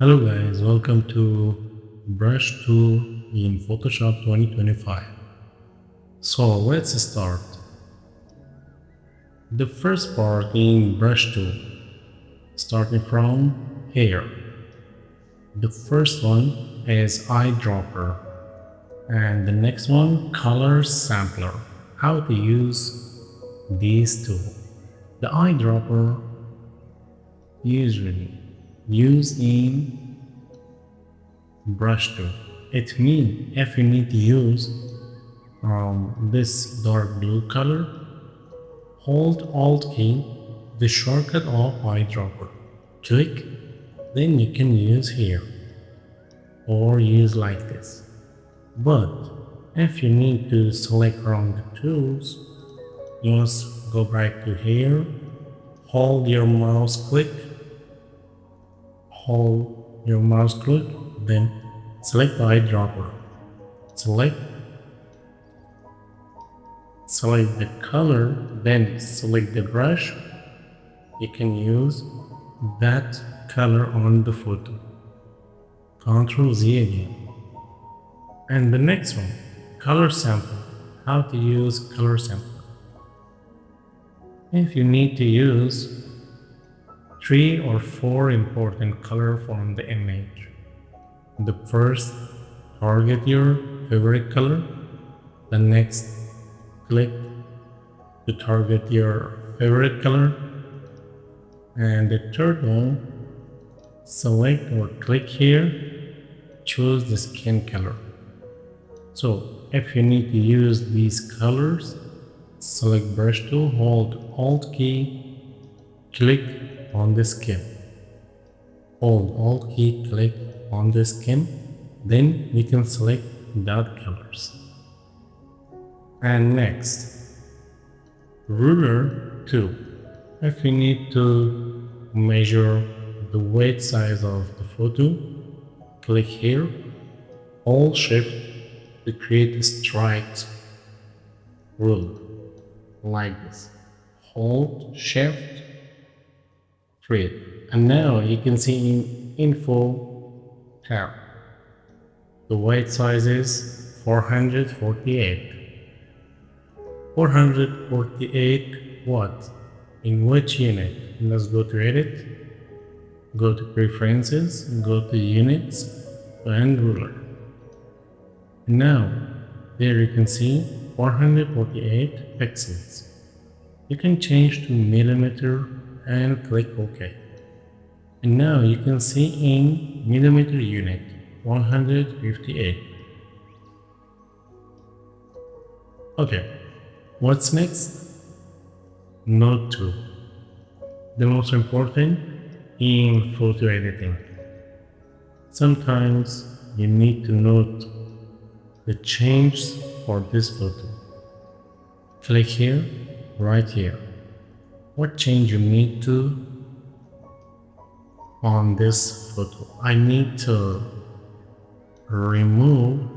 Hello guys, welcome to Brush Tool in Photoshop 2025. So let's start. The first part in Brush Tool, starting from here. The first one is eyedropper and the next one color sampler. How to use these two. The eyedropper usually used in brush tool. It means if you need to use this dark blue color, hold Alt key, the shortcut of eyedropper. Click, then you can use here or use like this. But if you need to select from the tools, you must go back to here, hold your mouse click, then select the eyedropper. Select the color, then select the brush. You can use that color on the photo. Ctrl Z again. And the next one, color sample. How to use color sample. If you need to use 3 or 4 important color from the image. The first, target your favorite color. The next, click to target your favorite color. And the third one, select or click here, choose the skin color. So if you need to use these colors, select brush tool, hold Alt key, click on the skin. Hold Alt key, click on the skin, then we can select dot colors. And next, ruler tool. If you need to measure the weight size of the photo, click here, hold Shift to create a straight ruler like this. Hold Shift, create. And now you can see in info tab, the weight size is 448. 448 what? In which unit? Let's go to edit, go to preferences, go to units and ruler. Now there you can see 448 pixels. You can change to millimeter and click OK. And now you can see in millimeter unit 158. Okay, what's next? Node tool. The most important in photo editing. Sometimes you need to note the changes for this photo. Click here, right here. What change you need to on this photo? I need to remove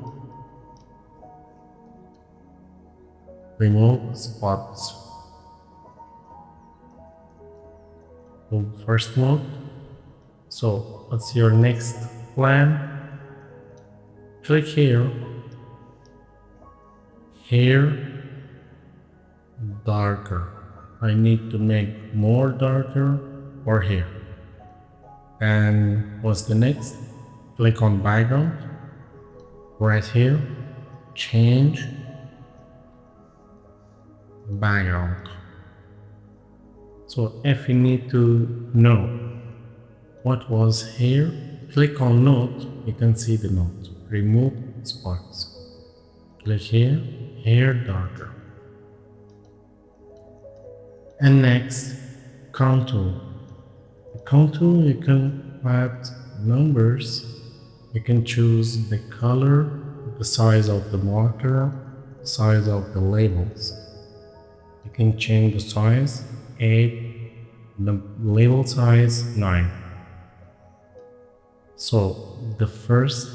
spots. So first mode. So what's your next plan? Click here, darker. I need to make more darker or here. And what's the next? Click on background, right here, change background. So if you need to know what was here, click on note, you can see the note, remove spots. Click here darker. And next, contour. Contour, you can add numbers, you can choose the color, the size of the marker, size of the labels. You can change the size 8, the label size 9. So the first,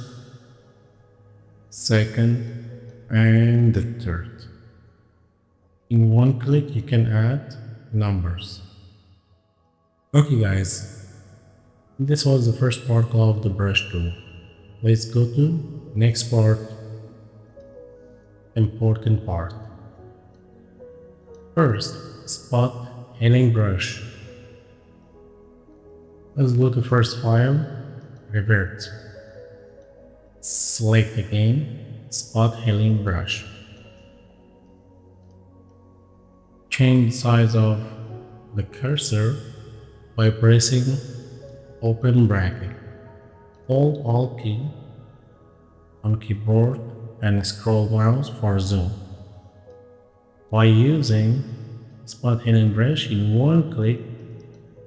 second, and the third. In one click you can add numbers. Okay guys, This was the first part of the brush tool. Let's go to next part, important part. First, spot healing brush. Let's go to first file, revert. Select again, spot healing brush. Change the size of the cursor by pressing open bracket. Hold Alt key on keyboard and scroll mouse for zoom. By using spot healing brush in one click,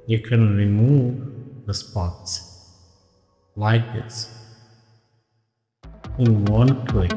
you can remove the spots like this in one click.